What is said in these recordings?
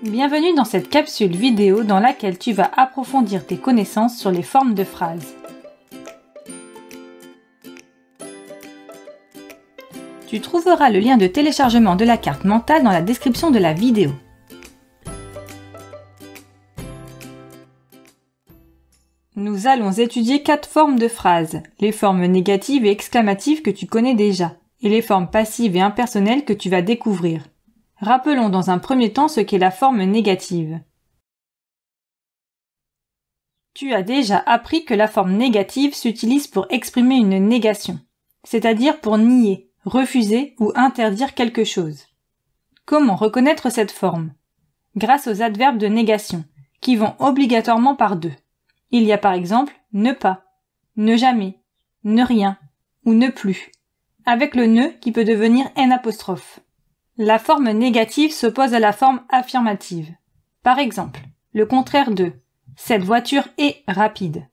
Bienvenue dans cette capsule vidéo dans laquelle tu vas approfondir tes connaissances sur les formes de phrases. Tu trouveras le lien de téléchargement de la carte mentale dans la description de la vidéo. Nous allons étudier 4 formes de phrases, les formes négatives et exclamatives que tu connais déjà, et les formes passives et impersonnelles que tu vas découvrir. Rappelons dans un premier temps ce qu'est la forme négative. Tu as déjà appris que la forme négative s'utilise pour exprimer une négation, c'est-à-dire pour nier, refuser ou interdire quelque chose. Comment reconnaître cette forme? Grâce aux adverbes de négation, qui vont obligatoirement par deux. Il y a par exemple ne pas, ne jamais, ne rien ou ne plus, avec le ne qui peut devenir n'. La forme négative s'oppose à la forme affirmative. Par exemple, le contraire de « cette voiture est rapide »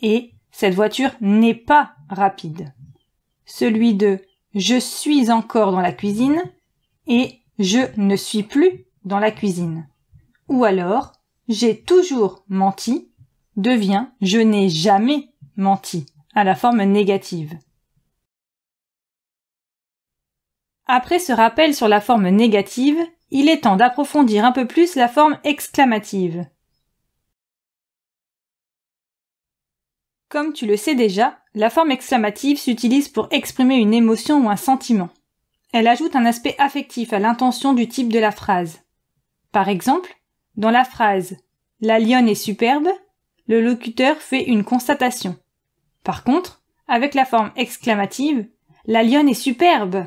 et « cette voiture n'est pas rapide ». Celui de « je suis encore dans la cuisine » et « je ne suis plus dans la cuisine ». Ou alors « j'ai toujours menti » devient « je n'ai jamais menti » à la forme négative. Après ce rappel sur la forme négative, il est temps d'approfondir un peu plus la forme exclamative. Comme tu le sais déjà, la forme exclamative s'utilise pour exprimer une émotion ou un sentiment. Elle ajoute un aspect affectif à l'intention du type de la phrase. Par exemple, dans la phrase « La lionne est superbe », le locuteur fait une constatation. Par contre, avec la forme exclamative « La lionne est superbe »,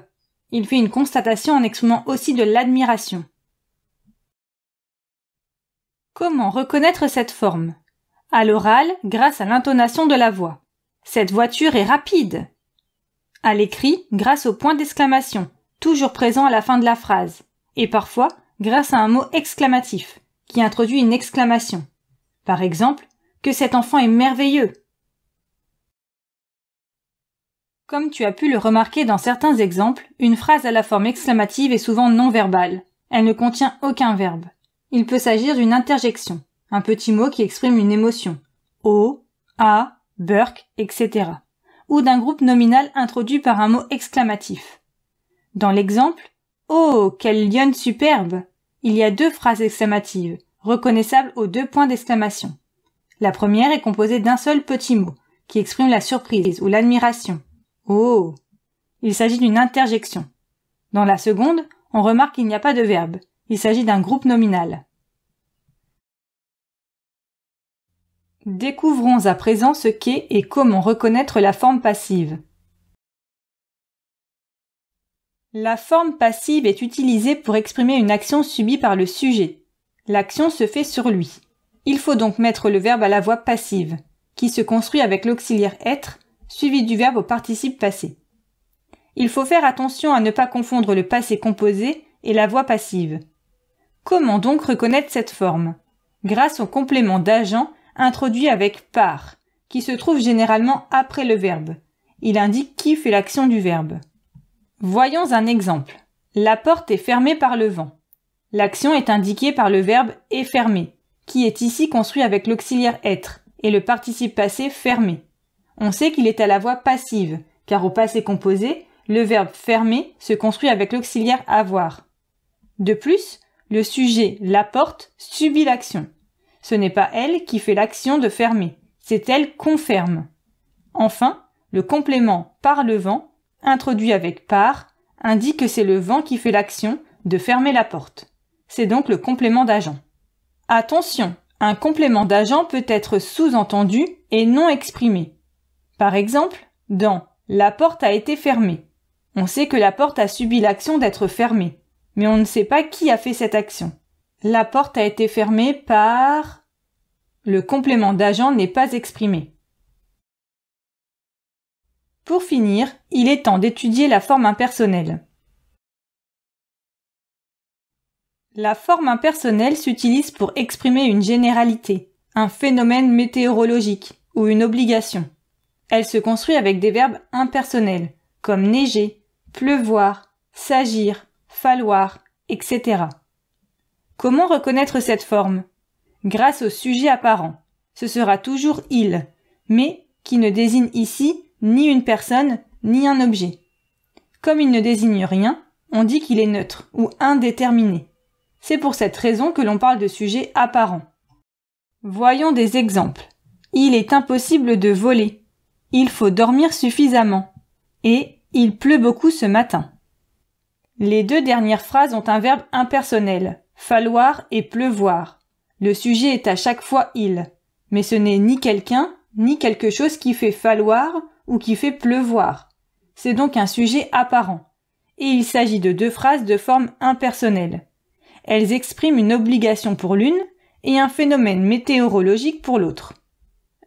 il fait une constatation en exprimant aussi de l'admiration. Comment reconnaître cette forme? À l'oral, grâce à l'intonation de la voix. Cette voiture est rapide. À l'écrit, grâce au point d'exclamation, toujours présent à la fin de la phrase. Et parfois, grâce à un mot exclamatif, qui introduit une exclamation. Par exemple, que cet enfant est merveilleux. Comme tu as pu le remarquer dans certains exemples, une phrase à la forme exclamative est souvent non verbale. Elle ne contient aucun verbe. Il peut s'agir d'une interjection, un petit mot qui exprime une émotion. Oh, ah, Burk, etc. Ou d'un groupe nominal introduit par un mot exclamatif. Dans l'exemple « Oh, quelle lionne superbe !» il y a 2 phrases exclamatives, reconnaissables aux 2 points d'exclamation. La première est composée d'un seul petit mot, qui exprime la surprise ou l'admiration. Oh! Il s'agit d'une interjection. Dans la seconde, on remarque qu'il n'y a pas de verbe. Il s'agit d'un groupe nominal. Découvrons à présent ce qu'est et comment reconnaître la forme passive. La forme passive est utilisée pour exprimer une action subie par le sujet. L'action se fait sur lui. Il faut donc mettre le verbe à la voix passive, qui se construit avec l'auxiliaire être, suivi du verbe au participe passé. Il faut faire attention à ne pas confondre le passé composé et la voix passive. Comment donc reconnaître cette forme? Grâce au complément d'agent introduit avec par, qui se trouve généralement après le verbe. Il indique qui fait l'action du verbe. Voyons un exemple. La porte est fermée par le vent. L'action est indiquée par le verbe est fermé, qui est ici construit avec l'auxiliaire être et le participe passé fermé. On sait qu'il est à la voix passive, car au passé composé, le verbe fermer se construit avec l'auxiliaire avoir. De plus, le sujet la porte subit l'action. Ce n'est pas elle qui fait l'action de fermer, c'est elle qu'on ferme. Enfin, le complément par le vent, introduit avec par, indique que c'est le vent qui fait l'action de fermer la porte. C'est donc le complément d'agent. Attention, un complément d'agent peut être sous-entendu et non exprimé. Par exemple, dans « la porte a été fermée », on sait que la porte a subi l'action d'être fermée, mais on ne sait pas qui a fait cette action. La porte a été fermée par... Le complément d'agent n'est pas exprimé. Pour finir, il est temps d'étudier la forme impersonnelle. La forme impersonnelle s'utilise pour exprimer une généralité, un phénomène météorologique ou une obligation. Elle se construit avec des verbes impersonnels, comme neiger, pleuvoir, s'agir, falloir, etc. Comment reconnaître cette forme? Grâce au sujet apparent. Ce sera toujours « il », mais qui ne désigne ici ni une personne ni un objet. Comme il ne désigne rien, on dit qu'il est neutre ou indéterminé. C'est pour cette raison que l'on parle de sujet apparent. Voyons des exemples. Il est impossible de voler. Il faut dormir suffisamment. Et il pleut beaucoup ce matin. Les deux dernières phrases ont un verbe impersonnel, falloir et pleuvoir. Le sujet est à chaque fois il, mais ce n'est ni quelqu'un, ni quelque chose qui fait falloir ou qui fait pleuvoir. C'est donc un sujet apparent. Et il s'agit de deux phrases de forme impersonnelle. Elles expriment une obligation pour l'une et un phénomène météorologique pour l'autre.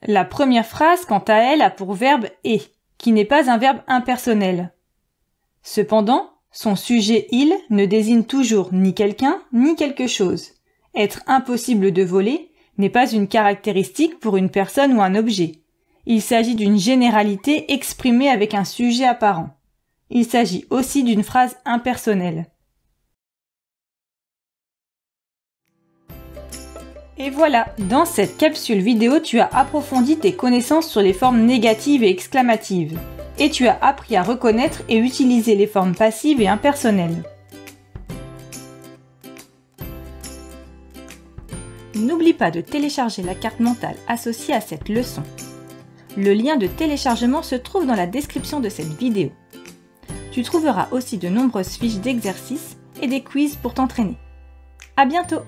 La première phrase, quant à elle, a pour verbe « est », qui n'est pas un verbe impersonnel. Cependant, son sujet « il » ne désigne toujours ni quelqu'un ni quelque chose. Être impossible de voler n'est pas une caractéristique pour une personne ou un objet. Il s'agit d'une généralité exprimée avec un sujet apparent. Il s'agit aussi d'une phrase impersonnelle. Et voilà, dans cette capsule vidéo, tu as approfondi tes connaissances sur les formes négatives et exclamatives. Et tu as appris à reconnaître et utiliser les formes passives et impersonnelles. N'oublie pas de télécharger la carte mentale associée à cette leçon. Le lien de téléchargement se trouve dans la description de cette vidéo. Tu trouveras aussi de nombreuses fiches d'exercices et des quiz pour t'entraîner. À bientôt!